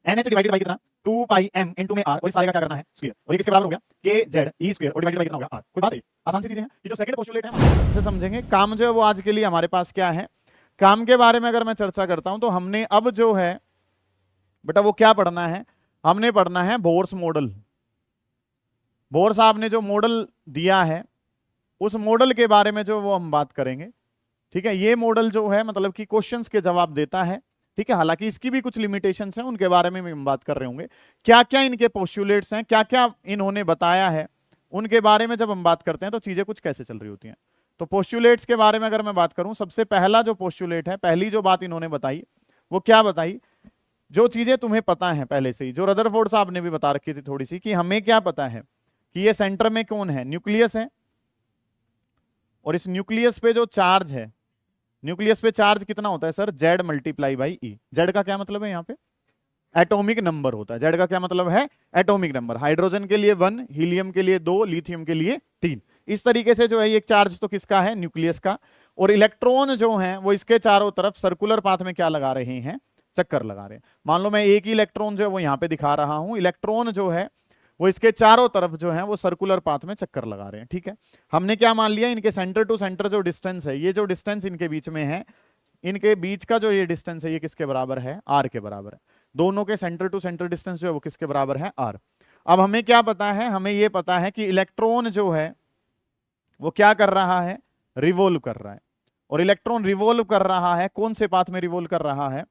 NH divided by कितना 2 पाई m into में r, और इस सारे का क्या करना है स्क्वायर, और ये किसके बराबर हो गया k z e स्क्वायर और डिवाइडेड बाई कितना हो गया r। कोई बात है, आसान सी चीजें हैं। ये जो सेकंड पोस्टुलेट है इसे समझेंगे। काम जो है वो आज के लिए हमारे पास क्या है, काम के बारे में अगर मैं चर्चा करता हूं तो हमने अब जो है बेटा वो क्या पढ़ना है, हमने पढ़ना है बोर्स मॉडल। बोर साहब ने जो मॉडल दिया है उस मॉडल के बारे में जो वो हम बात करेंगे। ठीक है, ये मॉडल जो है मतलब कि क्वेश्चंस के जवाब देता है। ठीक है, हालांकि इसकी भी कुछ लिमिटेशंस हैं, उनके बारे में भी हम बात कर रहे होंगे। क्या क्या इनके पोस्टुलेट्स हैं, क्या क्या इन्होंने बताया है, उनके बारे में जब हम बात करते हैं तो चीजें कुछ कैसे चल रही होती हैं। तो पोस्टुलेट्स के बारे में अगर मैं बात करूं, सबसे पहला जो पोस्टुलेट है, पहली जो बात इन्होंने बताई वो क्या बताई, जो चीजें तुम्हें पता है पहले से ही, जो रदरफोर्ड साहब ने भी बता रखी थी थोड़ी सी, कि हमें क्या पता है कि ये सेंटर में कौन है, न्यूक्लियस है, और इस न्यूक्लियस पे जो चार्ज है, न्यूक्लियस पे चार्ज कितना होता है sir, Z multiply by E. Z का क्या मतलब है यहाँ पे, एटॉमिक नंबर होता है। जेड का क्या मतलब है, एटॉमिक नंबर। हाइड्रोजन के लिए 1, हीलियम के लिए 2, लिथियम के लिए 3। इस तरीके से जो है ये चार्ज तो किसका है, न्यूक्लियस का। और इलेक्ट्रॉन जो है वो इसके चारों तरफ सर्कुलर पाथ में क्या लगा रहे हैं, चक्कर लगा रहे हैं। मान लो मैं एक ही इलेक्ट्रॉन जो है वो यहाँ पे दिखा रहा हूं, इलेक्ट्रॉन जो है वो इसके चारों तरफ जो है वो सर्कुलर पाथ में चक्कर लगा रहे हैं। ठीक है, हमने क्या मान लिया, इनके सेंटर टू सेंटर जो डिस्टेंस है, ये जो डिस्टेंस इनके बीच में है, इनके बीच का जो ये डिस्टेंस है ये किसके बराबर है, आर के बराबर है। दोनों के सेंटर टू सेंटर डिस्टेंस जो है वो किसके बराबर है, आर। अब हमें क्या पता है, हमें ये पता है कि इलेक्ट्रॉन जो है वो क्या कर रहा है, रिवॉल्व कर रहा है। और इलेक्ट्रॉन रिवॉल्व कर रहा है कौन से पाथ में रिवॉल्व कर रहा है,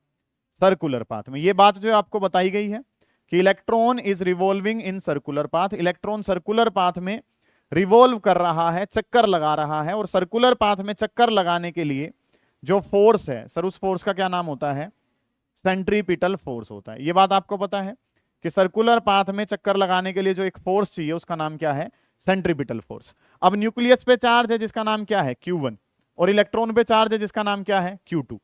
सर्कुलर पाथ में। ये बात जो आपको बताई गई है कि electron is revolving in circular path. Electron circular path में रिवॉल्व कर रहा है, चक्कर लगा रहा है। और सर्कुलर पाथ में चक्कर लगाने के लिए जो फोर्स है सर, उस फोर्स का क्या नाम होता है, सेंट्रीपिटल फोर्स होता है। ये बात आपको पता है कि सर्कुलर पाथ में चक्कर लगाने के लिए जो एक फोर्स चाहिए उसका नाम क्या है, सेंट्रीपिटल फोर्स। अब न्यूक्लियस पे चार्ज है जिसका नाम क्या है, Q1, और इलेक्ट्रॉन पे चार्ज है जिसका नाम क्या है, Q2।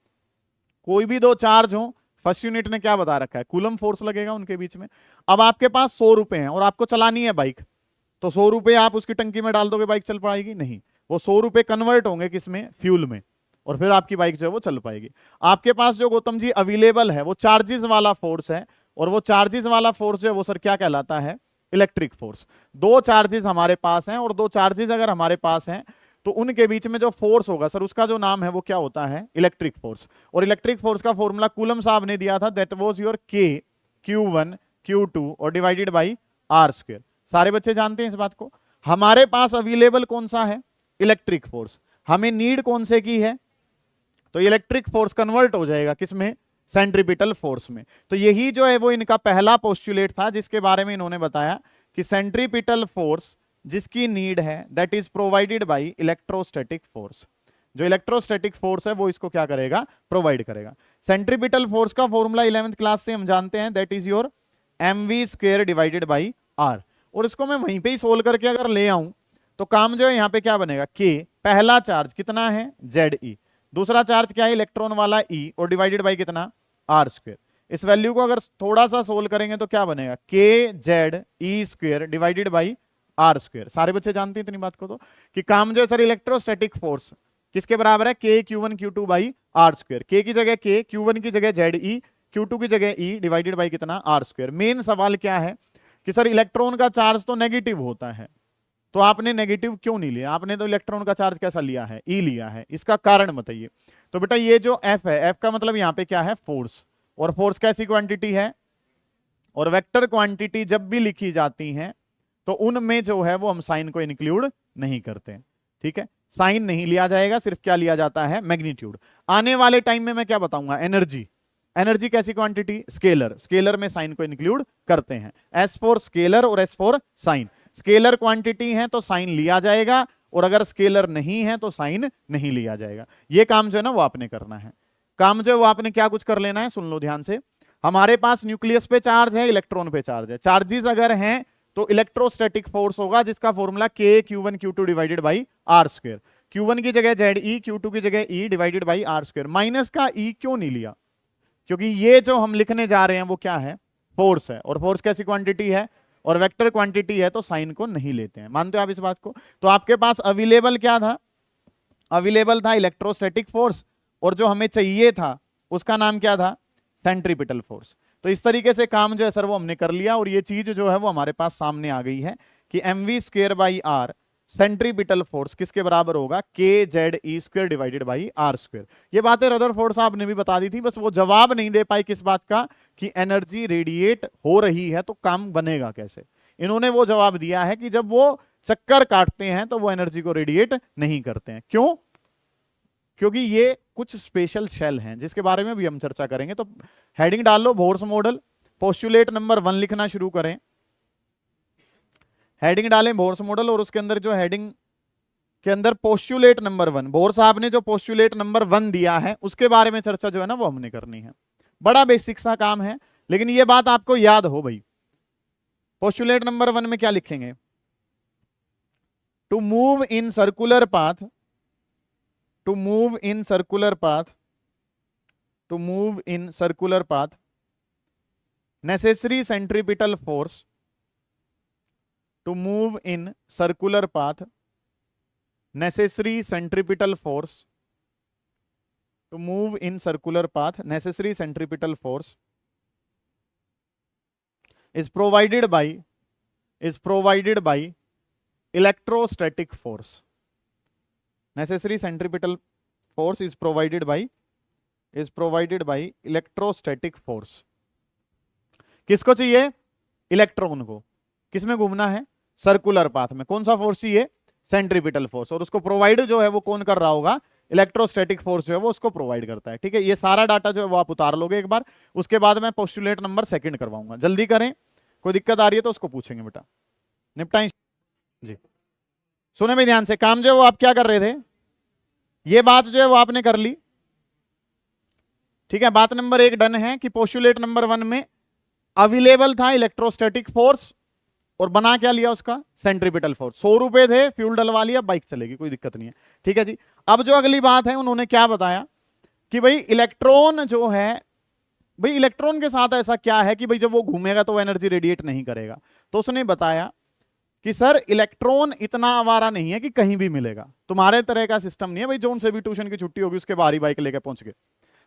कोई भी दो चार्ज हो, फर्स्ट यूनिट ने क्या बता रखा है, कूलम फोर्स लगेगा उनके बीच में। अब आपके पास 100 रुपए हैं और आपको चलानी है बाइक, तो 100 रुपए आप उसकी टंकी में डाल दोगे, बाइक चल पाएगी नहीं। वो 100 रुपए कन्वर्ट होंगे किसमें, फ्यूल में, और फिर आपकी बाइक जो है वो चल पाएगी। आपके पास जो गौतम जी अवेलेबल है वो चार्जेस वाला फोर्स है, और वो चार्जेस वाला फोर्स जो है वो सर क्या कहलाता है, इलेक्ट्रिक फोर्स। दो चार्जेस हमारे पास हैं, और दो चार्जेस अगर हमारे पास हैं तो उनके बीच में जो फोर्स होगा सर उसका जो नाम है वो क्या होता है, इलेक्ट्रिक फोर्स। और इलेक्ट्रिक फोर्स का फॉर्मूला कूलम साहब ने दिया था, that was your K Q1 Q2 और डिवाइडेड बाई R स्क्वायर। सारे बच्चे जानते हैं इस बात को। हमारे पास अवेलेबल कौन सा है, इलेक्ट्रिक फोर्स। हमें नीड कौन से की है, तो इलेक्ट्रिक फोर्स कन्वर्ट हो जाएगा किसमें, सेंट्रीपिटल फोर्स में। तो यही जो है वो इनका पहला पोस्टुलेट था जिसके बारे में इन्होंने बताया कि सेंट्रीपिटल फोर्स जिसकी नीड है that is provided by electrostatic force. जो इलेक्ट्रोस्टैटिक फोर्स है वो इसको क्या करेगा, प्रोवाइड करेगा। सेंट्रीपिटल फोर्स का फॉर्मूला 11th क्लास से हम जानते हैं, that is your mv square divided by r। और इसको मैं वहीं पे ही सोल्व करके अगर ले आऊं तो काम जो है यहाँ पे क्या बनेगा, k, पहला चार्ज कितना है, Ze, दूसरा चार्ज क्या है, इलेक्ट्रॉन वाला E, और डिवाइडेड बाई कितना, R स्क्वायर। इस वैल्यू को अगर थोड़ा सा सोल्व करेंगे तो क्या बनेगा, KZE square divided by R square. सारे बच्चे जानते हैं इतनी बात को तो, कि काम जो है सर इलेक्ट्रोस्टैटिक फोर्स किसके बराबर है, K Q1 Q2 by R square. K की जगह K, Q1 की जगह Ze, Q2 की जगह E डिवाइडेड बाई कितना, R स्क्वायर। मेन सवाल क्या है कि सर इलेक्ट्रॉन का चार्ज तो नेगेटिव होता है, तो आपने नेगेटिव क्यों नहीं लिया, आपने तो इलेक्ट्रॉन का चार्ज कैसा लिया है, E लिया है, इसका कारण बताइए। तो बेटा ये जो F है, F का मतलब यहाँ पे क्या है, फोर्स। और फोर्स कैसी क्वांटिटी है, और वेक्टर क्वांटिटी जब भी लिखी जाती है तो उनमें जो है वो हम साइन को इंक्लूड नहीं करते। ठीक है, साइन नहीं लिया जाएगा, सिर्फ क्या लिया जाता है, मैग्नीट्यूड। आने वाले टाइम में मैं क्या बताऊंगा, एनर्जी। एनर्जी कैसी क्वांटिटी, स्केलर। स्केलर में साइन को इंक्लूड करते हैं, S फॉर स्केलर और S for sign. Scalar quantity है तो साइन लिया जाएगा, और अगर स्केलर नहीं है तो साइन नहीं लिया जाएगा। ये काम जो है ना वो आपने करना है। काम जो है वो आपने क्या कुछ कर लेना है, सुन लो ध्यान से। हमारे पास न्यूक्लियस पे चार्ज है, इलेक्ट्रॉन पे चार्ज है। चार्जेस अगर हैं तो इलेक्ट्रोस्टैटिक फोर्स होगा जिसका formula K Q1 Q2 divided by R square. Q1 की जगह Ze, Q2 की जगह E divided by R square. Minus का E क्यों नहीं लिया, क्योंकि ये जो हम लिखने जा रहे हैं वो क्या है, फोर्स है, और फोर्स कैसी क्वांटिटी है, और वेक्टर क्वांटिटी है, तो साइन को नहीं लेते हैं। मानते हो आप इस बात को। तो आपके पास अवेलेबल क्या था, अवेलेबल था इलेक्ट्रोस्टैटिक फोर्स, और जो हमें चाहिए था उसका नाम क्या था, सेंट्रीपिटल फोर्स। तो इस तरीके से काम जो है सर वो हमने कर लिया और ये चीज जो है वो हमारे पास सामने आ गई है कि mv² r सेंट्रीपिटल फोर्स किसके बराबर होगा, kze² डिवाइडेड बाई r²। ये बातें रदरफोर्ड साहब ने भी बता दी थी, बस वो जवाब नहीं दे पाई किस बात का, कि एनर्जी रेडिएट हो रही है तो काम बनेगा कैसे। इन्होंने वो जवाब दिया है कि जब वो चक्कर काटते हैं तो वो एनर्जी को रेडिएट नहीं करते हैं। क्यों? क्योंकि ये कुछ स्पेशल शेल हैं जिसके बारे में भी हम चर्चा करेंगे। तो हेडिंग डाल लो बोर्स मॉडल, पोस्टुलेट नंबर 1 लिखना शुरू करें। हेडिंग डालें बोर्स मॉडल और उसके अंदर जो हेडिंग के अंदर पोस्टुलेट नंबर 1, बोर साहब ने जो पोस्टुलेट नंबर 1 दिया है उसके बारे में चर्चा जो है ना वो हमने करनी है। बड़ा बेसिक सा काम है, लेकिन ये बात आपको याद हो भाई। पोस्टुलेट नंबर 1 में क्या लिखेंगे, to move in circular path, to move in circular path, to move in circular path necessary centripetal force, to move in circular path necessary centripetal force, to move in circular path necessary centripetal force is provided by electrostatic force. Necessary centripetal force is provided by electrostatic force. किसको चाहिए, electron को। किसमें घूमना है, circular path में। कौन सा force चाहिए, सेंट्रीपिटल फोर्स, और उसको प्रोवाइड जो है वो कौन कर रहा होगा, इलेक्ट्रोस्टैटिक फोर्स जो है वो उसको प्रोवाइड करता है। ठीक है, ये सारा डाटा जो है वो आप उतार लोगे एक बार, उसके बाद मैं पोस्टुलेट नंबर 2 करवाऊंगा। जल्दी करें, कोई दिक्कत आ रही है तो उसको पूछेंगे बेटा। निपटाएं जी, सुने में ध्यान से। काम जो है वो आप क्या कर रहे थे, ये बात जो है वो आपने कर ली। ठीक है, बात नंबर 1 डन है कि पोस्टुलेट नंबर 1 में अवेलेबल था इलेक्ट्रोस्टैटिक फोर्स और बना क्या लिया उसका, सेंट्रीपिटल फोर्स। 100 रुपए थे, फ्यूल डलवा लिया, बाइक चलेगी, कोई दिक्कत नहीं है। ठीक है जी, अब जो अगली बात है उन्होंने क्या बताया कि भाई इलेक्ट्रॉन जो है, भाई इलेक्ट्रॉन के साथ ऐसा क्या है कि भाई जब वो घूमेगा तो वो एनर्जी रेडिएट नहीं करेगा। तो उसने बताया कि सर इलेक्ट्रॉन इतना आवारा नहीं है कि कहीं भी मिलेगा। तुम्हारे तरह का सिस्टम नहीं है भाई, जोन से भी ट्यूशन की छुट्टी होगी उसके बाहर ही बाइक लेके पहुंच गए,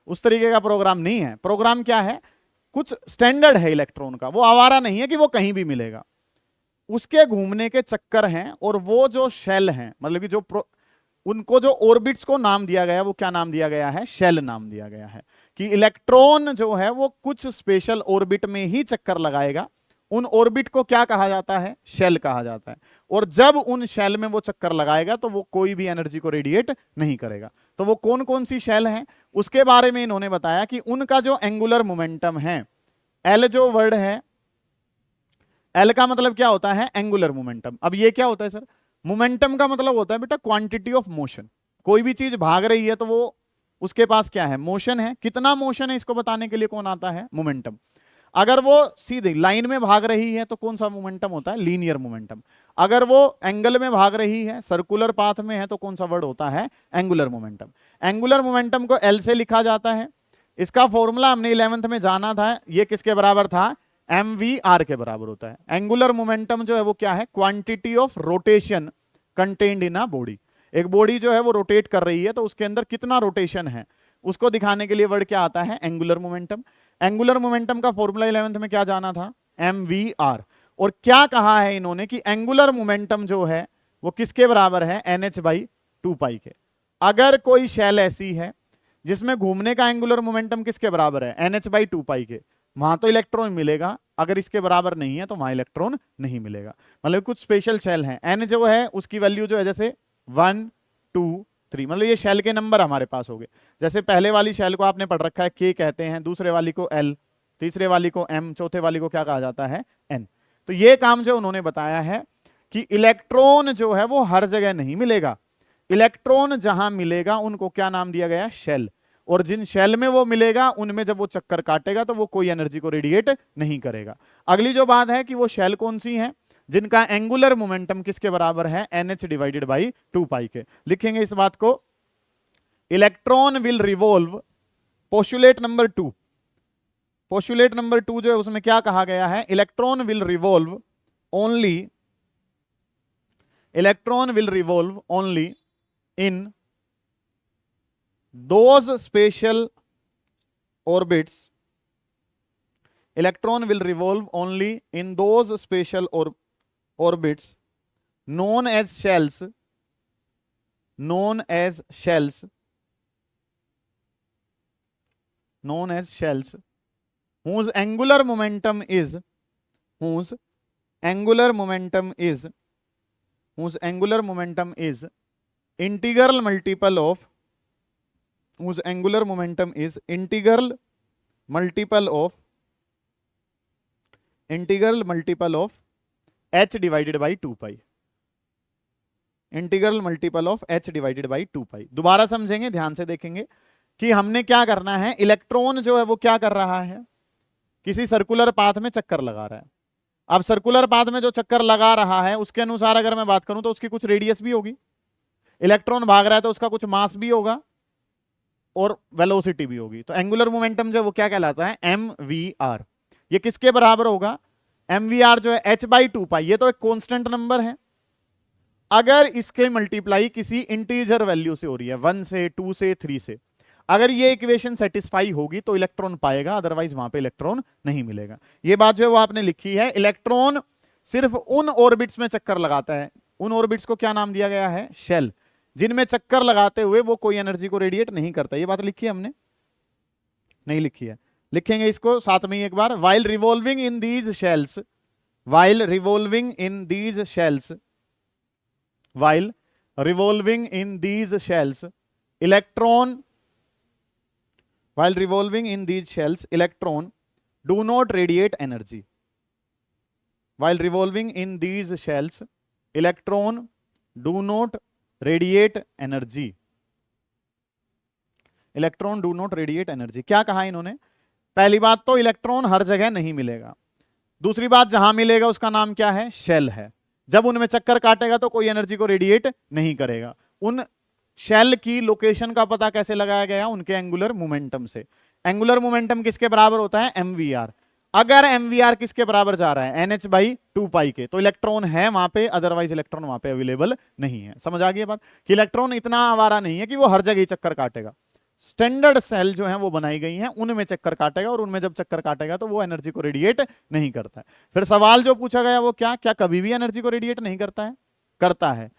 उस तरीके का प्रोग्राम नहीं है। प्रोग्राम क्या है, कुछ स्टैंडर्ड है इलेक्ट्रॉन का, वो आवारा नहीं है कि वो कहीं भी मिलेगा, उसके घूमने के चक्कर हैं। और वो जो शेल हैं, मतलब कि जो उनको जो ऑर्बिट्स को नाम दिया गया, वो क्या नाम दिया गया है, शेल नाम दिया गया है। कि इलेक्ट्रॉन जो है वो कुछ स्पेशल ऑर्बिट में ही चक्कर लगाएगा, उन ऑर्बिट को क्या कहा जाता है, शेल कहा जाता है। और जब उन शेल में वो चक्कर लगाएगा तो वो कोई भी एनर्जी को रेडिएट नहीं करेगा। तो वो कौन कौन सी शेल हैं उसके बारे में इन्होंने बताया कि उनका जो एंगुलर मोमेंटम है, एल जो वर्ड है, एल का मतलब क्या होता है, एंगुलर मोमेंटम। अब ये क्या होता है सर, मोमेंटम का मतलब होता है बेटा क्वांटिटी ऑफ मोशन। कोई भी चीज भाग रही है तो वो उसके पास क्या है, मोशन है। कितना मोशन है इसको बताने के लिए कौन आता है, मोमेंटम। अगर वो सीधे लाइन में भाग रही है तो कौन सा मोमेंटम होता है, लीनियर मोमेंटम। अगर वो एंगल में भाग रही है, सर्कुलर पाथ में है, तो कौन सा वर्ड होता है, एंगुलर मोमेंटम। एंगुलर मोमेंटम को एल से लिखा जाता है। इसका फॉर्मूला हमने 11th में जाना था, ये किसके बराबर था, mvr के बराबर होता है। एंगुलर मोमेंटम जो है वो क्या है, quantity of rotation contained in a body. एक बॉडी जो है वो रोटेट कर रही है तो उसके अंदर कितना रोटेशन है उसको दिखाने के लिए वर्ड क्या आता है, एंगुलर मोमेंटम। एंगुलर मोमेंटम का फॉर्मूला 11th में क्या जाना था, mvr। और क्या कहा है इन्होंने कि एंगुलर मोमेंटम जो है वो किसके बराबर है, nh/2π के। अगर कोई शेल ऐसी है जिसमें घूमने का एंगुलर मोमेंटम किसके बराबर है, nh/2π के, वहां तो इलेक्ट्रॉन मिलेगा। अगर इसके बराबर नहीं है तो वहां इलेक्ट्रॉन नहीं मिलेगा। मतलब कुछ स्पेशल शेल हैं। n जो है उसकी वैल्यू जो है जैसे 1 2 3, मतलब ये शेल के नंबर हमारे पास हो गए। जैसे पहले वाली शेल को आपने पढ़ रखा है k कहते हैं, दूसरे वाली को l, तीसरे वाली को m, चौथे वाली को क्या कहा जाता है, n। तो ये काम जो उन्होंने बताया है कि इलेक्ट्रॉन जो है वो हर जगह नहीं मिलेगा। इलेक्ट्रॉन जहां मिलेगा उनको क्या नाम दिया गया, शेल। और जिन शेल में वो मिलेगा उनमें जब वो चक्कर काटेगा तो वो कोई एनर्जी को रेडिएट नहीं करेगा। अगली जो बात है कि वो शेल कौन सी हैं, जिनका एंगुलर मोमेंटम किसके बराबर है, nh/2π के। लिखेंगे इस बात को, electron will revolve, postulate number 2, postulate number 2 जो है उसमें क्या कहा गया है, electron will revolve only, electron will revolve only in those special orbits electron will revolve only in those special orbits known as shells whose angular momentum is integral multiple of h divided by 2 pi. Integral multiple of h divided by 2 पाई. दोबारा समझेंगे, ध्यान से देखेंगे कि हमने क्या करना है. इलेक्ट्रॉन जो है वो क्या कर रहा है, किसी सर्कुलर पाथ में चक्कर लगा रहा है. अब सर्कुलर पाथ में जो चक्कर लगा रहा है उसके अनुसार अगर मैं बात करूं तो उसकी कुछ रेडियस भी होगी. इलेक्ट्रॉन भाग रहा है तो उसका कुछ मास भी होगा और वेलोसिटी भी होगी. तो एंगुलर मोमेंटम जो वो क्या कहलाता है, mvr. ये किसके बराबर होगा, mvr जो है h बाई 2 पाई. ये तो एक कांस्टेंट नंबर है. अगर इसके मल्टीप्लाई किसी इंटीजर वैल्यू से हो रही है, 1 से 2 से 3 से, अगर ये इक्वेशन सेटिस्फाई होगी तो इलेक्ट्रॉन पाएगा, अदरवाइज वहां पे इलेक्ट्रॉन नहीं मिलेगा. ये बात जो है वो आपने लिखी है. इलेक्ट्रॉन सिर्फ उन ऑर्बिट्स में चक्कर लगाता है. उन ऑर्बिट्स को क्या नाम दिया गया है, शेल, जिनमें चक्कर लगाते हुए वो कोई एनर्जी को रेडिएट नहीं करता. ये बात लिखी है हमने, नहीं लिखी है, लिखेंगे इसको साथ में ही एक बार. While revolving in these shells, while revolving in these shells, electron do not radiate energy. While revolving in these shells, electron do not radiate energy. Electron do not radiate energy. क्या कहा इन्होंने, पहली बात तो इलेक्ट्रॉन हर जगह नहीं मिलेगा. दूसरी बात, जहां मिलेगा उसका नाम क्या है, शेल है. जब उनमें चक्कर काटेगा तो कोई एनर्जी को रेडिएट नहीं करेगा. उन शेल की लोकेशन का पता कैसे लगाया गया, उनके एंगुलर मोमेंटम से. एंगुलर मोमेंटम किसके बराबर होता है, mvr. अगर mvr किसके बराबर जा रहा है, nh बाई 2 पाई के, तो इलेक्ट्रॉन है वहां पे, अदरवाइज इलेक्ट्रॉन वहां पे अवेलेबल नहीं है. समझ आ गई बात, कि इलेक्ट्रॉन इतना आवारा नहीं है कि वो हर जगह चक्कर काटेगा. स्टैंडर्ड सेल जो है वो बनाई गई हैं, उनमें चक्कर काटेगा, और उनमें जब चक्कर काटेगा तो वो एनर्जी को रेडिएट नहीं करता है. फिर सवाल जो पूछा गया वो क्या कभी भी एनर्जी को रेडिएट नहीं करता है, करता है.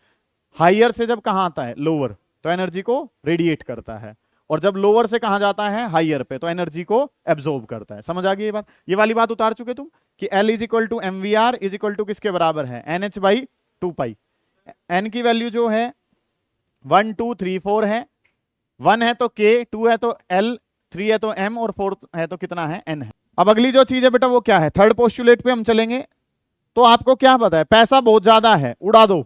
हायर से जब कहां आता है, लोअर, तो एनर्जी को रेडिएट करता है. और जब लोअर से कहां जाता है, हायर पे, तो एनर्जी को एब्जॉर्ब करता है. समझ आ गई ये बात. ये वाली बात उतार चुके तुम कि L is equal to mvr is equal to किसके बराबर है, nh बाई 2 पाई. n की वैल्यू जो है 1 2 3 4 है. 1 है तो k, 2 है तो l, 3 है तो m, और 4 है तो कितना है, n है. अब अगली जो चीज है बेटा वो क्या है, थर्ड पोस्टुलेट पे हम चलेंगे. तो आपको क्या पता है, पैसा बहुत ज्यादा है, उड़ा दो,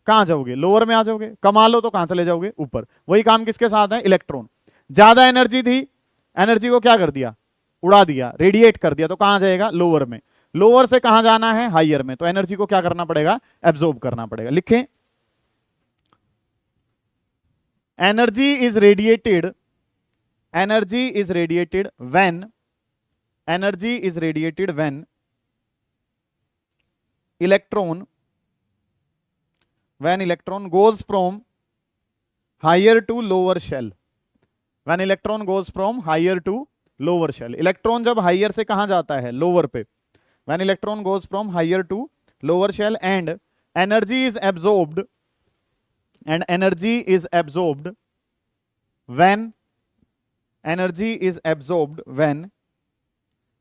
कहां जाओगे, लोअर में आ जाओगे. कमा लो तो कहां चले जाओगे, ऊपर. वही काम किसके साथ है, इलेक्ट्रॉन. ज्यादा एनर्जी थी, एनर्जी को क्या कर दिया, उड़ा दिया, रेडिएट कर दिया, तो कहां जाएगा, लोअर में. लोअर से कहां जाना है, हायर में, तो एनर्जी को क्या करना पड़ेगा, एब्जॉर्ब करना पड़ेगा. लिखें, energy is radiated when electron goes from higher to lower shell. when electron goes from higher to lower shell, electron जब हायर से कहां जाता है, लोअर पे. when electron goes from higher to lower shell and energy is absorbed when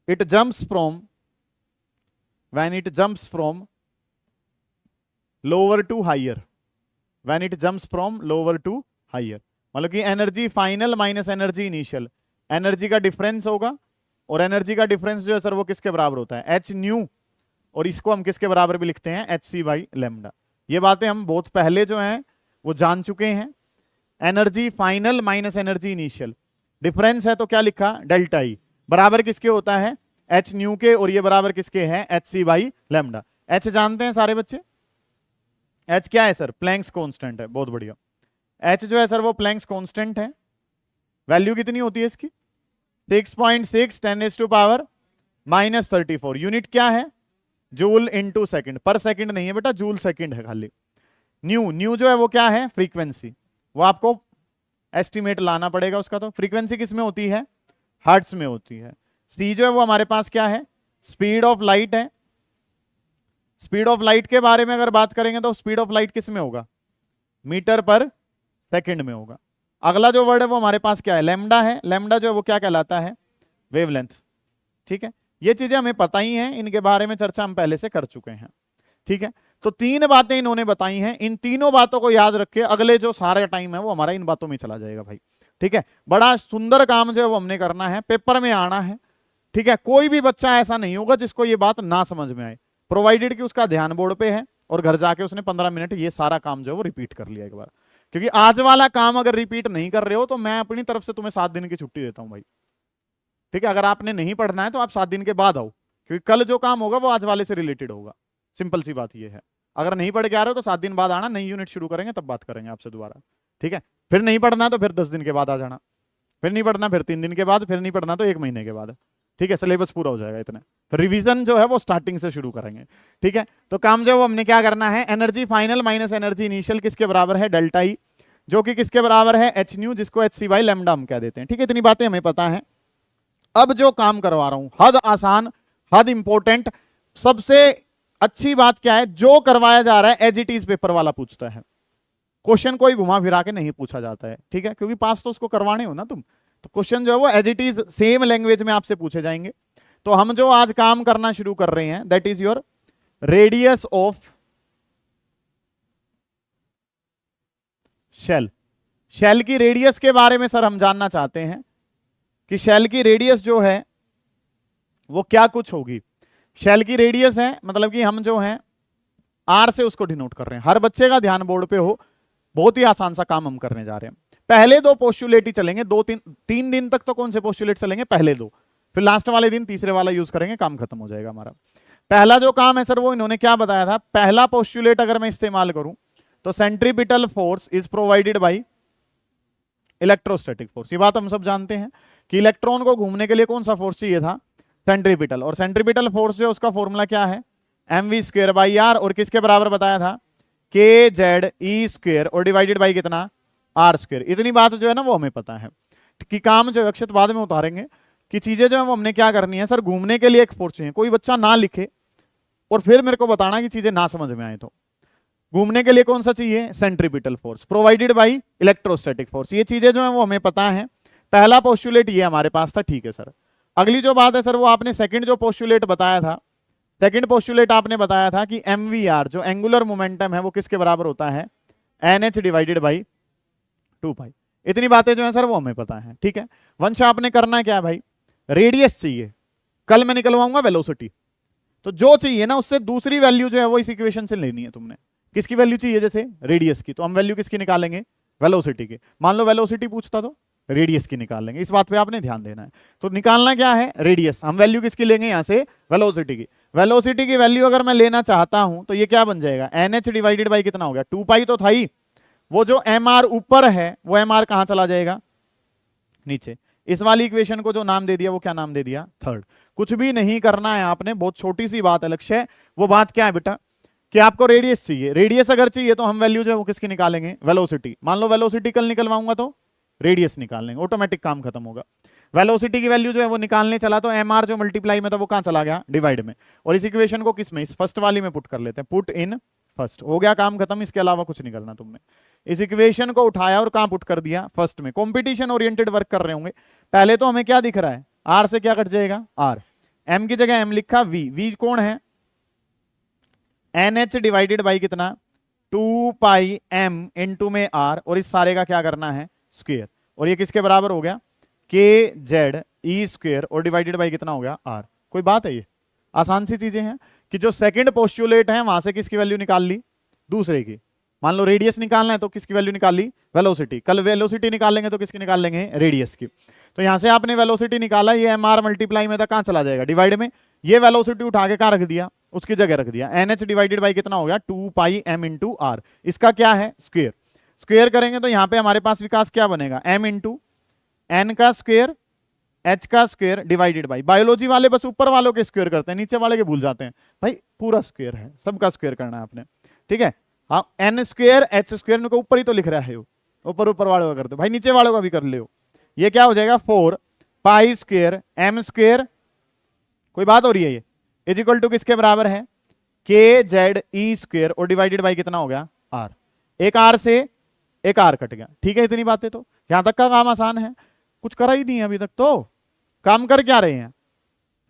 it jumps from lower to higher. मतलब कि energy final minus energy initial, energy का difference होगा. और एनर्जी का डिफरेंस जो है सर वो किसके बराबर होता है, एच न्यू. और इसको हम किसके बराबर भी लिखते हैं, HC बाई लैम्डा. ये बातें हम बहुत पहले जो हैं वो जान चुके हैं. Energy final minus energy initial, difference है तो क्या लिखा, डेल्टा ई, बराबर किसके होता है, एच न्यू के, और ये बराबर किसके है, HC बाई लैम्डा. एच जानते हैं सारे बच्चे, एच क्या है सर, प्लैंक्स कांस्टेंट है. बहुत बढ़िया. एच जो है सर वो प्लैंक्स कांस्टेंट है. वैल्यू कितनी होती है इसकी, 6.6 10⁻⁻34. यूनिट क्या है, जूल इनटू सेकंड. पर सेकंड नहीं है बेटा, जूल सेकंड है खाली. न्यू जो है वो क्या है, फ्रीक्वेंसी. वो आपको एस्टिमेट लाना पड़ेगा उसका. तो फ्रीक्वेंसी किस में होती है, हर्ट्ज में होती है. सी जो है वो हमारे पास क्या है, स्पीड ऑफ लाइट है। स्पीड ऑफ लाइट के बारे में अगर बात करेंगे तो स्पीड ऑफ लाइट किस में होगा, मीटर पर सेकंड में होगा। अगला जो वर्ड है वो हमारे पास क्या है, लैम्डा है। लैम्डा जो है वो क्या कहलाता है, वेवलेंथ। ठीक है, ये चीजें हमें पता ही हैं, इनके बारे में चर्चा हम पहले से कर चुके हैं। ठीक है, तो 3 बातें इन्होंने बताई हैं, इन तीनों बातों को याद रख के अगले जो सारा टाइम है वो हमारा इन बातों में चला जाएगा भाई। ठीक है, बड़ा सुंदर काम जो है वो हमने करना है, पेपर में आना है। ठीक है, कोई भी बच्चा ऐसा नहीं होगा जिसको ये बात ना समझ में आए, प्रोवाइडेड कि उसका ध्यान बोर्ड पे है और घर जाके उसने 15 मिनट ये सारा काम जो है वो रिपीट कर लिया एक बार। क्योंकि आज वाला काम अगर रिपीट नहीं कर रहे हो तो मैं अपनी तरफ से तुम्हें 7 दिन की छुट्टी देता हूं भाई। ठीक है, अगर आपने नहीं पढ़ना है तो आप 7 दिन के बाद आओ, क्योंकि कल जो काम होगा वो आज वाले से रिलेटेड होगा। सिंपल सी बात ये है, अगर नहीं पढ़ के आ रहे हो तो 7 दिन बाद आना, नई यूनिट शुरू करेंगे तब बात करेंगे आपसे दोबारा। ठीक है, फिर नहीं पढ़ना तो फिर 10 दिन के बाद आ जाना, फिर नहीं पढ़ना फिर 3 दिन के बाद, फिर नहीं पढ़ना तो 1 महीने के बाद। ठीक है, सिलेबस पूरा हो जाएगा इतने, फिर रिवीजन जो है वो स्टार्टिंग से शुरू करेंगे। ठीक है, तो काम जो है वो हमने क्या करना है, energy final minus energy initial किसके बराबर है, डेल्टा ई, जो कि किसके बराबर है, एच न्यू, जिसको एच सी बाई लैम्डा हम कह देते हैं। ठीक है, इतनी बातें हमें पता है। अब जो काम करवा रहा हूं, हद आसान, हद इंपॉर्टेंट, सबसे अच्छी बात क्या है, जो करवाया जा रहा है एज इट इज पेपर वाला पूछता है, क्वेश्चन कोई घुमा फिरा के नहीं पूछा जाता है। ठीक है, क्योंकि पास तो उसको करवाने हो ना तुम, तो क्वेश्चन जो है वो as it is same language में आपसे पूछे जाएंगे। तो हम जो आज काम करना शुरू कर रहे हैं, that is your radius of shell. Shell की रेडियस के बारे में सर हम जानना चाहते हैं कि शेल की रेडियस जो है वो क्या कुछ होगी। शेल की रेडियस है, मतलब कि हम जो है आर से उसको डिनोट कर रहे हैं। हर बच्चे का ध्यान बोर्ड पे हो, बहुत ही आसान सा काम हम करने जा रहे हैं। पहले 2 पोस्टुलेट ही चलेंगे, 3 दिन तक तो कौन से पोस्टुलेट चलेंगे, पहले 2, फिर लास्ट वाले दिन तीसरे वाला यूज करेंगे, काम खत्म हो जाएगा हमारा। पहला जो काम है सर वो इन्होंने क्या बताया था, पहला पोस्टुलेट अगर मैं इस्तेमाल करूं तो centripetal force is provided by electrostatic force. ये बात हम सब जानते हैं कि इलेक्ट्रॉन को घूमने के लिए कौन सा फोर्स चाहिए था, सेंट्रीपिटल। और सेंट्रीपिटल फोर्स जो उसका फॉर्मूला क्या है, mv²/r, और किसके बराबर बताया था, kze² और डिवाइडेड बाई कितना, r²। इतनी बात जो है ना वो हमें पता है कि काम जो अक्षत बाद में उतारेंगे कि चीजें जो है वो हमने क्या करनी है। सर घूमने के लिए एक फोर्स चाहिए, कोई बच्चा ना लिखे और फिर मेरे को बताना कि चीजें ना समझ में आए। तो घूमने के लिए कौन सा चाहिए, centripetal force provided by electrostatic force. ये चीजें जो है वो हमें पता है। पहला पोस्टुलेट ये हमारे पास था। ठीक है सर, अगली जो बात है सर वो आपने सेकंड जो पोस्टुलेट बताया था, सेकंड पोस्टुलेट आपने बताया था कि mvr जो एंगुलर मोमेंटम है वो किसके बराबर होता है, nh डिवाइडेड बाई 2π। इतनी बातें जो है सर वो हमें पता है। ठीक है, वंश आपने करना क्या है भाई, रेडियस चाहिए, कल मैं निकलवाऊंगा वेलोसिटी, तो जो चाहिए ना उससे दूसरी वैल्यू जो है वो इस इक्वेशन से लेनी है तुमने। किसकी वैल्यू चाहिए, जैसे रेडियस की, तो हम वैल्यू किसकी निकालेंगे, वेलोसिटी की। मान लो वेलोसिटी पूछता तो रेडियस की निकाल लेंगे, इस बात पे आपने ध्यान देना है। तो निकालना क्या है, रेडियस, हम वैल्यू किसकी लेंगे यहां से, वेलोसिटी की। वेलोसिटी की वैल्यू अगर मैं लेना चाहता हूं तो ये क्या बन जाएगा, nh डिवाइडेड बाई कितना हो गया, 2π तो था ही, वो जो mr ऊपर है वो mr कहां चला जाएगा, नीचे। इस वाली इक्वेशन को जो नाम दे दिया वो क्या नाम दे दिया, थर्ड। कुछ भी नहीं करना है आपने, बहुत छोटी सी बात है लक्ष्य। वो बात क्या है बेटा कि आपको रेडियस चाहिए, रेडियस अगर चाहिए तो हम वैल्यू जो है वो किसकी निकालेंगे, वेलोसिटी। मान लो वेलोसिटी कल निकलवाऊंगा तो रेडियस निकाल लेंगे, ऑटोमेटिक काम खत्म होगा। वेलोसिटी की वैल्यू जो है वो निकालने चला तो mr जो मल्टीप्लाई में था वो कहां चला गया, डिवाइड में। और इस इक्वेशन को किस में, इस फर्स्ट वाली में पुट कर लेते हैं, पुट इन फर्स्ट, हो गया काम खत्म। इसके अलावा कुछ नहीं करना तुमने। इस इक्वेशन को उठाया और कहां पुट कर दिया, फर्स्ट में। कंपटीशन ओरिएंटेड वर्क कर रहे होंगे। पहले तो हमें क्या दिख रहा है, r से क्या कट जाएगा, r, m की जगह m लिखा, v कौन है, nh डिवाइडेड बाई कितना, 2πm इनटू में r, और इस सारे का क्या करना है, स्क्वायर। और ये किसके बराबर हो गया, kze² और डिवाइडेड बाई कितना हो गया, r। कोई बात है, ये आसान सी चीजें हैं कि जो सेकंड पोस्टुलेट है वहां से किसकी वैल्यू निकाल ली, दूसरे की। मान लो रेडियस निकालना है तो किसकी वैल्यू निकाल ली, वेलोसिटी। कल वेलोसिटी निकाल लेंगे तो किसकी निकाल लेंगे, रेडियस की। तो यहां से आपने वेलोसिटी निकाला, ये mr मल्टीप्लाई में था, कहां चला जाएगा, डिवाइड में। ये वेलोसिटी उठा के कहां रख दिया, उसकी जगह रख दिया, nh डिवाइडेड बाई कितना हो गया, 2πm इंटू r। इसका क्या है, स्क्वायर। स्क्वायर करेंगे तो यहां पे हमारे पास विकास क्या बनेगा, m इंटू n का स्क्वायर, h का स्क्वायर डिवाइडेड बाई, बायोलॉजी वाले बस ऊपर वालों के स्क्वायर करते हैं, नीचे वाले के भूल जाते हैं। भाई पूरा स्क्वायर है, सबका स्क्वायर करना है आपने। ठीक है, हाँ, n स्क्वायर h स्क्वायर को ऊपर ही तो लिख रहा है, ऊपर ऊपर वालों का कर दो भाई, नीचे वालों का भी कर ले। ये क्या हो जाएगा, 4π² m² कोई बात हो रही है? ये इज इक्वल टू किसके बराबर है? के जेड ई स्क्वेयर और डिवाइडेड बाई कितना हो गया? आर। एक आर से एक आर कट गया। ठीक है, इतनी बातें तो यहां तक का काम आसान है। कुछ करा ही नहीं है अभी तक, तो काम कर क्या रहे हैं?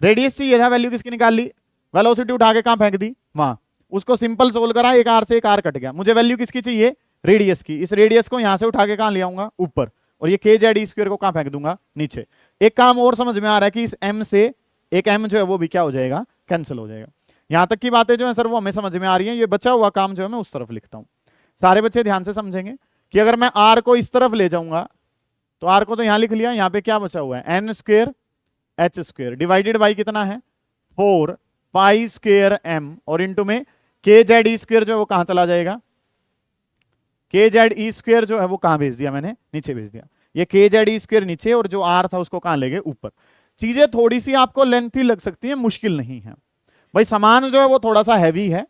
रेडियस चाहिए था, वैल्यू किसकी निकाल ली? वेलोसिटी उठा के कहां फेंक दी? वहां। उसको सिंपल सोल्व करा, एक आर से एक आर कट गया। मुझे वैल्यू किसकी चाहिए? रेडियस की। इस रेडियस को यहां से उठा के कहां ले आऊंगा? ऊपर। और ये के जेड ई स्क्वायर को कहां फेंक दूंगा? नीचे। एक काम और समझ में आ रहा है कि इस एम से एक एम जो है वो भी क्या हो जाएगा? कैंसिल हो जाएगा। यहां तक की बातें जो है सर वो हमें समझ में आ रही हैं। ये बचा हुआ काम जो है मैं उस तरफ लिखता हूं। सारे बच्चे ध्यान से समझेंगे कि अगर मैं आर को इस तरफ ले जाऊंगा तो आर को तो यहां लिख लिया, यहां पे क्या बचा हुआ है? N square H square divided by कितना है? 4 पाई स्क्वेयर एम और इंटू में के जेड ई स्क्वेयर जो है वो कहां चला जाएगा? के जेड ई स्क्वेयर जो है वो कहां भेज दिया मैंने? नीचे भेज दिया। ये के जेड ई स्क्वेयर नीचे और जो आर था उसको कहां ले गए? ऊपर। चीजें थोड़ी सी आपको लेंथी लग सकती है, मुश्किल नहीं है भाई। सामान जो है वो थोड़ा सा हैवी है,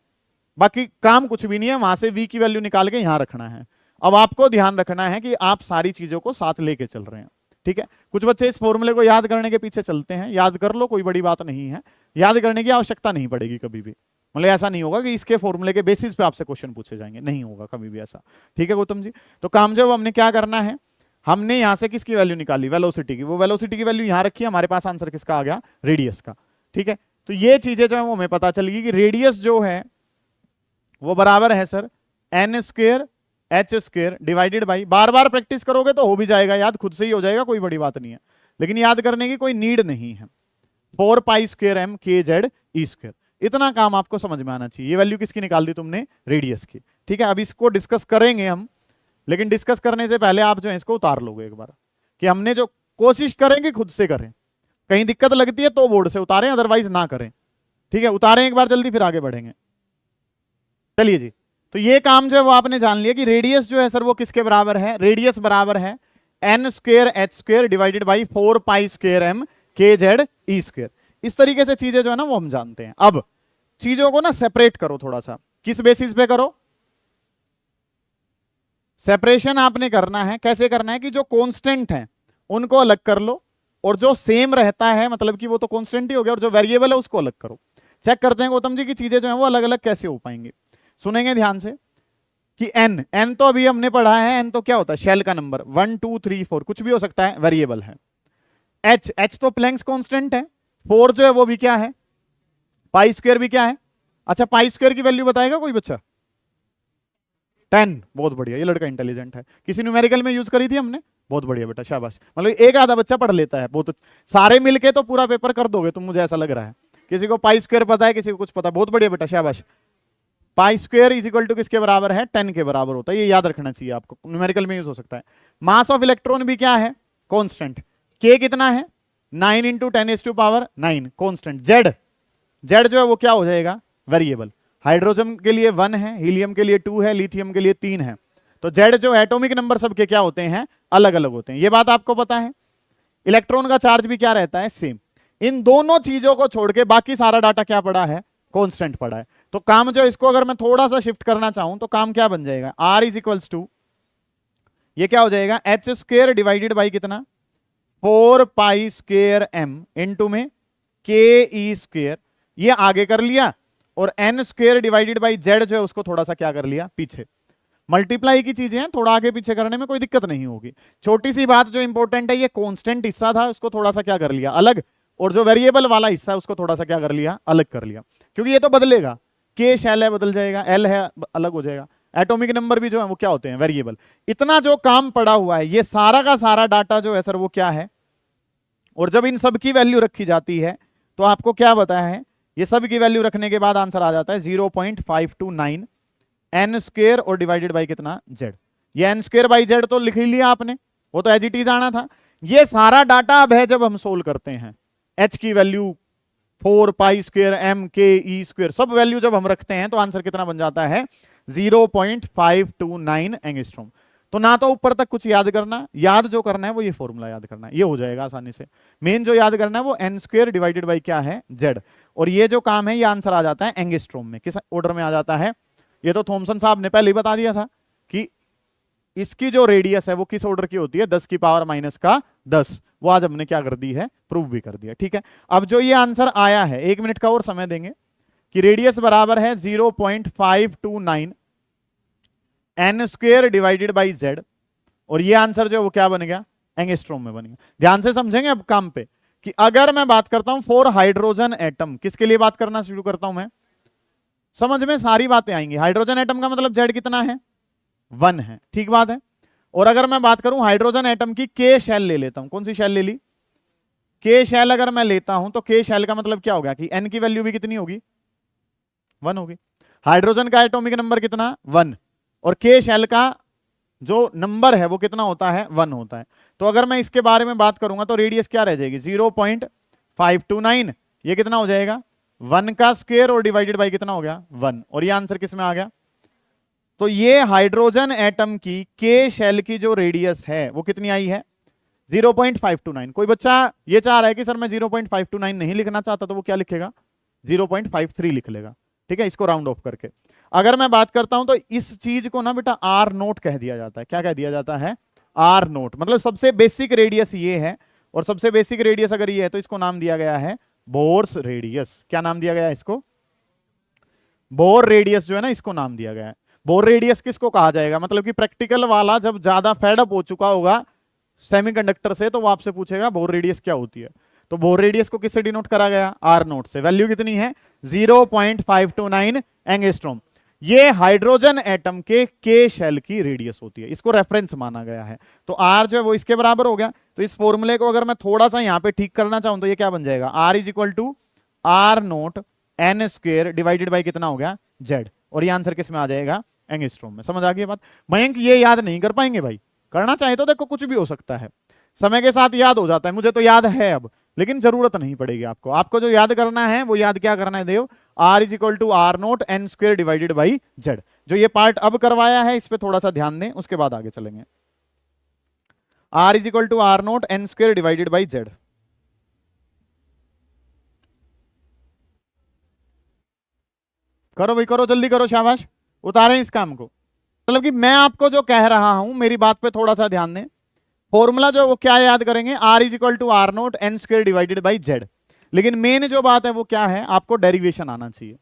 बाकी काम कुछ भी नहीं है। वहां से v की वैल्यू निकाल के यहां रखना है। अब आपको ध्यान रखना है कि आप सारी चीजों को साथ लेके चल रहे हैं। ठीक है, कुछ बच्चे इस फॉर्मूले को याद करने के पीछे चलते हैं। याद कर लो, कोई बड़ी बात नहीं है, याद करने की आवश्यकता नहीं पड़ेगी कभी भी। मतलब ऐसा नहीं होगा कि इसके फॉर्मूले के बेसिस पे आपसे क्वेश्चन पूछे जाएंगे, नहीं होगा कभी भी ऐसा। ठीक है गौतम जी, तो काम जो हमने क्या करना है, हमने यहां से किसकी वैल्यू निकाली? वेलोसिटी की। वो वेलोसिटी की वैल्यू यहां रखी, हमारे पास आंसर किसका आ गया? रेडियस का। ठीक है, तो ये चीजें जो है वो हमें पता चल गई कि रेडियस जो है वो बराबर है sir N square H square divided by, बार बार प्रैक्टिस करोगे तो हो भी जाएगा याद, खुद से ही हो जाएगा, कोई बड़ी बात नहीं है, लेकिन याद करने की कोई नीड नहीं है। 4 pi square M K Z E square, इतना काम आपको समझ में आना चाहिए। ये वैल्यू किसकी निकाल दी तुमने? रेडियस की। ठीक है, अब इसको डिस्कस करेंगे हम, लेकिन डिस्कस करने से पहले आप जो है इसको उतार लोगे एक बार, कि हमने जो कोशिश करेंगे खुद से करें। कहीं दिक्कत लगती है तो बोर्ड से उतारें, अदरवाइज ना करें। ठीक है, उतारें एक बार जल्दी, फिर आगे बढ़ेंगे। चलिए जी, तो ये काम जो है वो आपने जान लिया कि रेडियस जो है सर वो किसके बराबर है? रेडियस बराबर है N square H square divided by 4 pi square M K Z E square. इस तरीके से चीजें जो है ना वो हम जानते हैं। अब चीजों को ना सेपरेट करो थोड़ा सा। किस बेसिस पे करो? सेपरेशन आपने करना है। कैसे करना है कि जो कांस्टेंट है उनको अलग कर लो, और जो सेम रहता है मतलब कि वो तो कांस्टेंट ही हो गया, और जो वेरिएबल है उसको अलग करो। चेक करते हैं गौतम जी की चीजें जो है वो अलग अलग कैसे हो पाएंगी। सुनेंगे ध्यान से कि एन, एन तो अभी हमने पढ़ा है, एन तो क्या होता है? शेल का नंबर, 1 2 3 4 कुछ भी हो सकता है, वेरिएबल है। एच, एच तो प्लैंक्स कांस्टेंट है। 4 जो है वो भी क्या है? पाई स्क्वायर भी क्या है? अच्छा, पाई स्क्वायर की वैल्यू बताएगा कोई बच्चा? 10। बहुत बढ़िया, ये लड़का इंटेलिजेंट है। किसी न्यूमेरिकल में यूज करी थी हमने? बहुत बढ़िया बेटा, शाबाश। मतलब एक आधा बच्चा पढ़ लेता है, बहुत सारे मिलके तो पूरा पेपर कर दोगे तुम, मुझे ऐसा लग रहा है। किसी को पाई स्क्वायर पता है, किसी को कुछ पता। बहुत बढ़िया बेटा, शाबाश। Pi square is equal to किसके बराबर है? 10 के बराबर होता है। ये याद रखना चाहिए आपको, न्यूमेरिकल में यूज हो सकता है। मास ऑफ इलेक्ट्रॉन भी क्या है? कांस्टेंट। के कितना है? 9 इंटू 10⁻9 कांस्टेंट। जेड, जेड जो है वो क्या हो जाएगा? वेरिएबल। हाइड्रोजन के लिए 1 है, हीलियम के लिए 2 है, लिथियम के लिए 3 है। तो जेड जो एटॉमिक नंबर सबके क्या होते हैं? अलग अलग होते हैं। ये बात आपको पता है। इलेक्ट्रॉन का चार्ज भी क्या रहता है? सेम। इन दोनों चीजों को छोड़ के बाकी सारा डाटा क्या पड़ा है? कांस्टेंट पड़ा है। तो काम जो इसको अगर मैं थोड़ा सा शिफ्ट करना चाहूं तो काम क्या बन जाएगा? आर इज इक्वल्स टू, ये क्या हो जाएगा? एच स्क्वेयर डिवाइडेड बाई कितना? 4 पाई स्क्वेयर एम इंटू में के ई स्क्वेयर, ये आगे कर लिया, और N square divided by Z जो है उसको थोड़ा सा क्या कर लिया? पीछे। मल्टीप्लाई की चीजें हैं, थोड़ा आगे पीछे करने में कोई दिक्कत नहीं होगी। छोटी सी बात जो इंपॉर्टेंट है, ये कांस्टेंट हिस्सा था उसको थोड़ा सा क्या कर लिया? अलग, और जो वेरिएबल वाला हिस्सा है उसको थोड़ा सा क्या कर लिया? अलग कर लिया, क्योंकि ये तो बदलेगा। के शैल है बदल जाएगा, एल है अलग हो जाएगा। एटॉमिक नंबर भी जो है वो क्या होते हैं? वेरिएबल। इतना जो काम पड़ा हुआ है, ये सारा का सारा डाटा जो है सर वो क्या है? और जब इन सब की वैल्यू रखी जाती है तो आपको क्या बताया है? ये सब की वैल्यू रखने के बाद आंसर आ जाता है 0.529 एन स्क्वेयर और डिवाइडेड बाई कितना? जेड। ये एन स्क्वेयर बाई जेड तो लिख ही लिया आपने, वो तो एज इट इज आना था। ये सारा डाटा अब है जब हम सोल्व करते हैं, एच की वैल्यू 4 पाई स्क्वेयर एम के ई स्क्वेयर, सब वैल्यू जब हम रखते हैं तो आंसर कितना बन जाता है? 0.529 एंगस्ट्रॉम। तो ना तो ऊपर तक कुछ याद करना, याद जो करना है वो ये फॉर्मूला याद करना है, ये हो जाएगा आसानी से। मेन जो याद करना है वो एन स्क्वेयर डिवाइडेड बाई क्या है? जेड। और ये जो काम है ये आंसर आ जाता है एंगस्ट्रॉम में। किस ऑर्डर में आ जाता है? ये तो थॉमसन साहब ने पहले ही बता दिया था कि इसकी जो रेडियस है वो किस ऑर्डर की होती है, 10 की पावर माइनस का 10। वो आज हमने क्या कर दी है, प्रूव भी कर दिया। ठीक है, अब जो ये आंसर आया है, 1 मिनट का और समय देंगे, कि रेडियस बराबर है 0.529 n square divided by z, और ये आंसर जो है वो क्या बन गया, एंगस्ट्रॉम में बन गया। ध्यान से समझेंगे अब काम पे, कि अगर मैं बात करता हूं फॉर हाइड्रोजन एटम, किसके लिए बात करना शुरू करता हूं मैं, समझ में सारी बातें आएंगी। हाइड्रोजन एटम का मतलब z कितना है, 1 है, ठीक बात है। और अगर मैं बात करूं हाइड्रोजन एटम की के शेल ले लेता हूं, कौन सी शेल ले ली, के शेल अगर मैं लेता हूं तो के शेल का मतलब क्या होगा कि n की वैल्यू भी कितनी होगी, 1 होगी। हाइड्रोजन का एटॉमिक नंबर कितना, 1, और के शेल का जो नंबर है वो कितना होता है, 1 होता है। तो अगर मैं इसके बारे में बात करूंगा तो रेडियस क्या रह जाएगी, 0.529, ये कितना हो जाएगा 1 का स्क्वायर और डिवाइडेड बाई कितना हो गया 1, और ये आंसर किस में आ गया। तो ये हाइड्रोजन एटम की के शेल की जो रेडियस है वो कितनी आई है, 0.529। कोई बच्चा ये चाह रहा है कि सर मैं 0.529 नहीं लिखना चाहता, तो वो क्या लिखेगा, 0.53 लिख लेगा। ठीक है, इसको राउंड ऑफ करके। अगर मैं बात करता हूं तो इस चीज को ना बेटा आर नोट कह दिया जाता है। क्या कह दिया जाता है, आर नोट, मतलब सबसे बेसिक रेडियस ये है, और सबसे बेसिक रेडियस अगर ये है तो इसको नाम दिया गया है बोर्स रेडियस। क्या नाम दिया गया है इसको, बोर रेडियस जो है ना, इसको नाम दिया गया है। बोर रेडियस किसको कहा जाएगा, मतलब कि प्रैक्टिकल वाला जब ज्यादा फेडअप हो चुका होगा सेमीकंडक्टर से, तो वो आपसे पूछेगा बोर रेडियस क्या होती है। तो बोर रेडियस को किससे डिनोट करा गया, आर नोट से। वैल्यू कितनी है, 0.529 एंगस्ट्रॉम। ये हाइड्रोजन एटम के शेल की रेडियस होती है, इसको रेफरेंस माना गया है। तो आर जो है वो इसके बराबर हो गया। तो इस फॉर्मूले को अगर मैं थोड़ा सा यहां पे ठीक करना चाहूं तो ये क्या बन जाएगा, R is equal to R note N square divided by कितना हो गया, जेड, और ये आंसर किस में आ जाएगा, एंगस्ट्रॉम में। समझ आ गई बात। मयंक ये याद नहीं कर पाएंगे भाई, करना चाहे तो देखो कुछ भी हो सकता है, समय के साथ याद हो जाता है। मुझे तो याद है अब, लेकिन जरूरत नहीं पड़ेगी आपको। आपको जो याद करना है वो याद क्या करना है Dev, R is equal to R note N square divided by Z. जो ये पार्ट अब करवाया है इस पे थोड़ा सा ध्यान दें, उसके बाद आगे चलेंगे। R is equal to R note N square divided by Z. करो भाई करो, जल्दी करो, शाबाश, उतारें इस काम को। मतलब कि मैं आपको जो कह रहा हूं मेरी बात पे थोड़ा सा ध्यान दें। फॉर्मूला जो वो क्या याद करेंगे, R is equal to R note N square divided by Z. लेकिन मेन जो बात है वो क्या है, आपको डेरिवेशन आना चाहिए।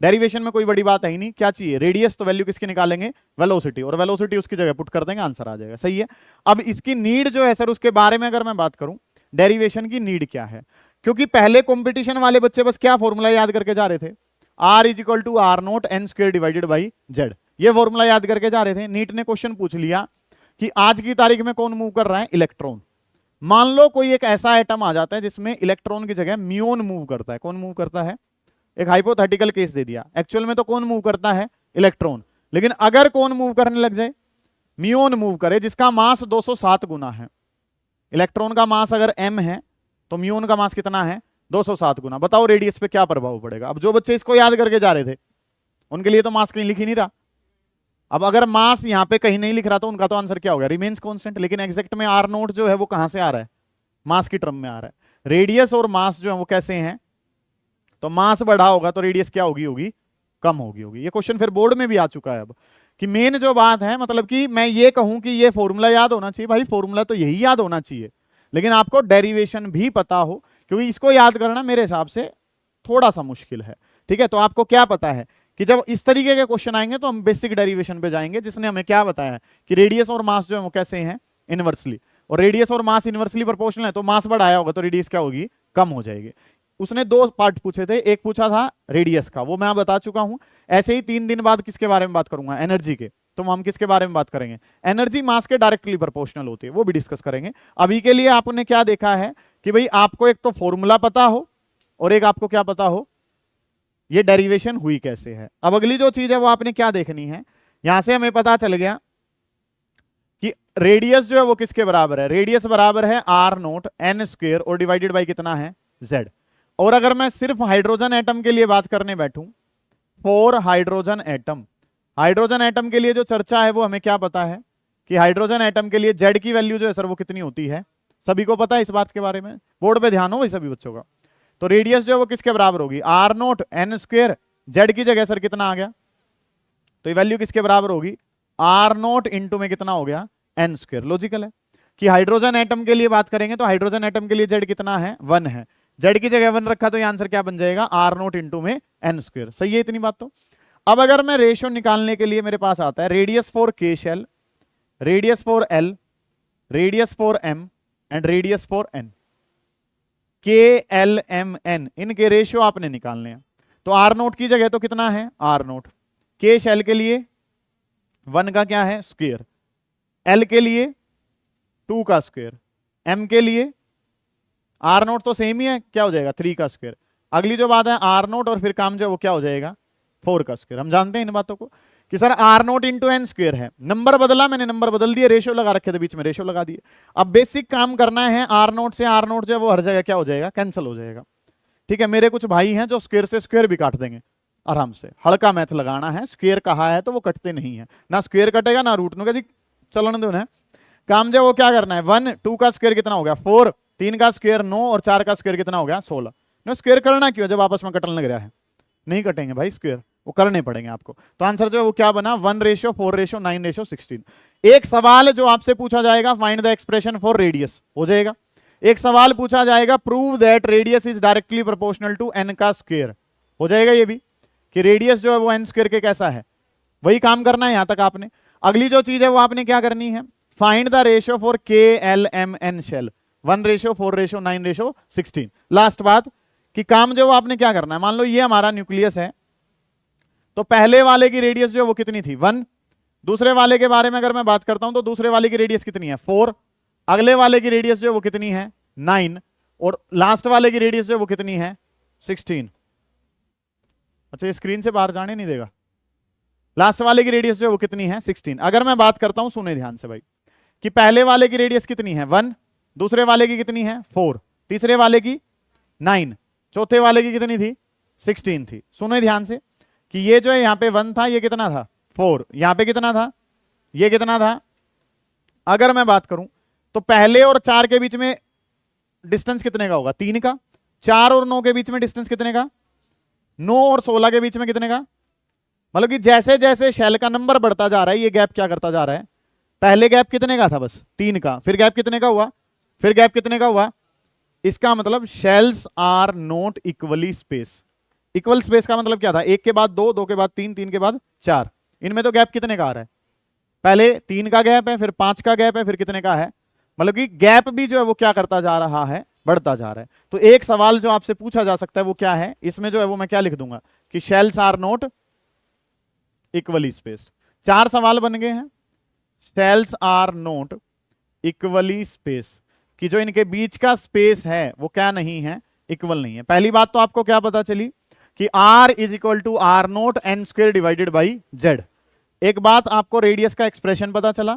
डेरिवेशन में कोई बड़ी बात है ही नहीं, क्या चाहिए, रेडियस, तो वैल्यू किसकी निकालेंगे, वेलोसिटी, और वेलोसिटी उसकी जगह पुट कर देंगे, आंसर आ जाएगा। सही है। अब इसकी नीड जो है सर, उसके बारे में अगर मैं बात करूं, डेरिवेशन की नीड क्या है, क्योंकि पहले कॉम्पिटिशन वाले बच्चे बस क्या फॉर्मूला याद करके जा रहे थे, R is equal to R note N square divided by Z, ये फॉर्मूला याद करके जा रहे थे। नीट ने क्वेश्चन पूछ लिया कि आज की तारीख में कौन मूव कर रहा है, इलेक्ट्रॉन। मान लो कोई एक ऐसा एटम आ जाता है जिसमें इलेक्ट्रॉन की जगह म्यून मूव करता है। कौन मूव करता है, एक हाइपोथेटिकल केस दे दिया, एक्चुअल में तो कौन मूव करता है, इलेक्ट्रॉन। लेकिन अगर कौन मूव करने लग जाए, म्यून मूव करे, जिसका मास 207 गुना है। इलेक्ट्रॉन का मास अगर m है तो म्यून का मास कितना है, 207 गुना। बताओ रेडियस पे क्या प्रभाव पड़ेगा। अब जो बच्चे इसको याद करके जा रहे थे उनके लिए तो मास कहीं लिख ही नहीं रहा। अब अगर मास यहां पे कहीं नहीं लिख रहा तो उनका तो आंसर क्या हो गया, रिमेन्स कांस्टेंट। लेकिन एग्जैक्ट में आर नोट जो है वो कहां से आ रहा है, मास की टर्म में आ रहा है। रेडियस और मास जो है वो कैसे हैं, तो मास बढ़ा होगा तो रेडियस क्या होगी, होगी कम होगी। ये क्वेश्चन फिर बोर्ड में भी आ चुका है। अब कि मेन जो बात है, मतलब कि मैं ये कहूं कि ये फॉर्मूला याद होना चाहिए, भाई फॉर्मूला तो यही याद होना चाहिए, लेकिन आपको डेरिवेशन भी पता हो, क्योंकि इसको याद करना मेरे हिसाब से थोड़ा सा मुश्किल है। ठीक है, तो आपको क्या पता है कि जब इस तरीके के क्वेश्चन आएंगे तो हम बेसिक डेरिवेशन पे जाएंगे, जिसने हमें क्या बताया कि रेडियस और मास जो है वो कैसे हैं, इनवर्सली। और रेडियस और मास इनवर्सली प्रोपोर्शनल है, तो मास बढ़ाया होगा तो रेडियस क्या होगी, कम हो जाएगी। उसने 2 पार्ट पूछे थे, एक पूछा था रेडियस का, वो मैं बता चुका हूं। ऐसे ही 3 दिन बाद किसके बारे में बात करूंगा, एनर्जी के। तो हम किसके बारे में बात करेंगे, एनर्जी मास के डायरेक्टली प्रोपोर्शनल होती है, वो भी डिस्कस करेंगे। अभी के लिए आपने क्या देखा है कि भाई आपको एक तो फॉर्मूला पता हो और एक आपको क्या पता हो, ये डेरिवेशन हुई कैसे है। अब अगली जो चीज है वो आपने क्या देखनी है, यहां से हमें पता चल गया कि रेडियस जो है वो किसके बराबर है, रेडियस बराबर है आर नोट एन स्क्वेयर और डिवाइडेड बाई कितना है, जेड। और अगर मैं सिर्फ हाइड्रोजन एटम के लिए बात करने बैठूं, for hydrogen atom, hydrogen atom के लिए जो चर्चा है वो हमें क्या पता है कि हाइड्रोजन एटम के लिए जेड की वैल्यू जो है सर वो कितनी होती है, सभी को पता है इस बात के बारे में, बोर्ड पे ध्यान हो सभी बच्चों का। तो रेडियस जो है वो किसके बराबर होगी, R note N square, Z की जगह सर कितना आ गया, तो ये वैल्यू किसके बराबर होगी, आर नोट इंटू में कितना हो गया एन स्क्वायर। लॉजिकल है कि हाइड्रोजन एटम के लिए बात करेंगे तो हाइड्रोजन एटम के लिए जेड कितना है 1 है, जेड की जगह 1 रखा तो ये आंसर क्या बन जाएगा आर नोट इंटू में एन स्क्वायर। सही है इतनी बात। तो अब अगर मैं रेशियो निकालने के लिए मेरे पास आता है radius for K shell, radius for L, radius for M and radius for N, K L M N, इनके रेशियो आपने निकालने हैं। तो आर नोट की जगह तो कितना है आर नोट, के शेल के लिए 1 का क्या है स्क्वायर, एल के लिए 2 का स्क्वायर, एम के लिए आर नोट तो सेम ही है, क्या हो जाएगा 3 का स्क्वायर। अगली जो बात है आर नोट और फिर काम जो है वो क्या हो जाएगा 4 का स्क्वायर। हम जानते हैं इन बातों को कि sir R naught into N square है, नंबर बदला, मैंने नंबर बदल दिए, रेशियो लगा रखे थे बीच में, रेशियो लगा दिए। अब बेसिक काम करना है, आर नोट से आर नोट जो है वो हर जगह क्या हो जाएगा कैंसिल हो जाएगा। ठीक है, मेरे कुछ भाई हैं जो स्क्वायर से स्क्वायर भी काट देंगे आराम से, हल्का मैथ लगाना है, स्क्वायर कहा है तो वो कटते नहीं है, ना स्क्वायर कटेगा ना रूट नुका जी, चलन दो ना काम जो वो क्या करना है 1, 2 का स्क्वायर कितना हो गया 4, 3 का स्क्वायर 9 और 4 का स्क्वायर कितना हो गया 16। ना स्क्वायर करना क्यों जब आपस में कटने लग रहा है, नहीं कटेंगे भाई स्क्वायर, वो करने पड़ेंगे आपको। तो आंसर जो है वो क्या बना 1:4:9:16। एक सवाल जो आपसे पूछा जाएगा find the expression for radius हो जाएगा, एक सवाल पूछा जाएगा prove that radius is directly proportional to N का स्क्वायर, हो जाएगा ये भी कि रेडियस जो है वो एन स्क्वायर के कैसा है, वही काम करना है यहां तक आपने। अगली जो चीज है वो आपने क्या करनी है find the ratio for K L M N shell, 1:4:9:16। Last बात कि काम जो आपने क्या करना है, मान लो ये हमारा न्यूक्लियस है, तो पहले वाले की रेडियस जो वो कितनी थी 1, दूसरे वाले के बारे में अगर मैं बात करता हूं तो दूसरे वाले की रेडियस कितनी है 4, अगले वाले की रेडियस जो वो कितनी है 9 और लास्ट वाले की रेडियस जो वो कितनी है 16। अच्छा ये स्क्रीन से बाहर जाने नहीं देगा, लास्ट वाले की रेडियस जो वो कितनी है 16। अगर मैं बात करता हूं सुने ध्यान से भाई कि पहले वाले की रेडियस कितनी है 1, दूसरे वाले की कितनी है 4, तीसरे वाले की 9, चौथे वाले की कितनी थी 16 थी। सुने ध्यान से कि ये जो है यहां पे 1 था, ये कितना था 4, यहां पे कितना था ये कितना था। अगर मैं बात करूं तो पहले और 4 के बीच में डिस्टेंस कितने का होगा 3 का, 4 और 9 के बीच में डिस्टेंस कितने का 9 और 16 के बीच में कितने का, मतलब कि जैसे जैसे शेल का नंबर बढ़ता जा रहा है ये गैप क्या करता जा रहा है, पहले गैप कितने का था बस 3 का, फिर गैप कितने का हुआ, फिर गैप कितने का हुआ। इसका मतलब shells are not equally space. Equal space का मतलब क्या था, 1 के बाद 2, 2 के बाद 3, 3 के बाद 4, इनमें तो गैप कितने का आ रहा है, पहले 3 का गैप है, फिर 5 का गैप है, फिर कितने का है, मतलब कि गैप भी जो है वो क्या करता जा रहा है बढ़ता जा रहा है। तो एक सवाल जो आपसे पूछा जा सकता है वो क्या है, इसमें जो है वो मैं क्या लिख दूंगा कि shells are not equally spaced. 4 सवाल बन गए हैं, shells are not equally space कि जो इनके बीच का स्पेस है वो क्या नहीं है इक्वल नहीं है। पहली बात तो आपको क्या पता चली कि R is equal to R note N square divided by Z. एक बात आपको रेडियस का एक्सप्रेशन पता चला,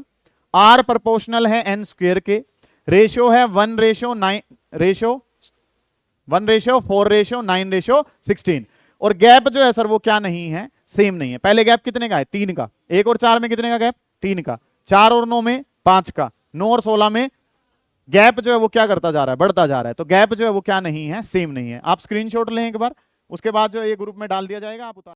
R प्रोपोर्शनल है एन स्क्वेयर के, रेशियो है 1:4:9:16 और गैप जो है सर वो क्या नहीं है सेम नहीं है। पहले गैप कितने का है 3 का, 1 और 4 में कितने का गैप 3 का, 4 और 9 में 5 का, 9 और 16 में गैप जो है वो क्या करता जा रहा है बढ़ता जा रहा है। तो गैप जो है वो क्या नहीं है सेम नहीं है। आप स्क्रीनशॉट लें एक बार, उसके बाद जो ये ग्रुप में डाल दिया जाएगा, आप उतार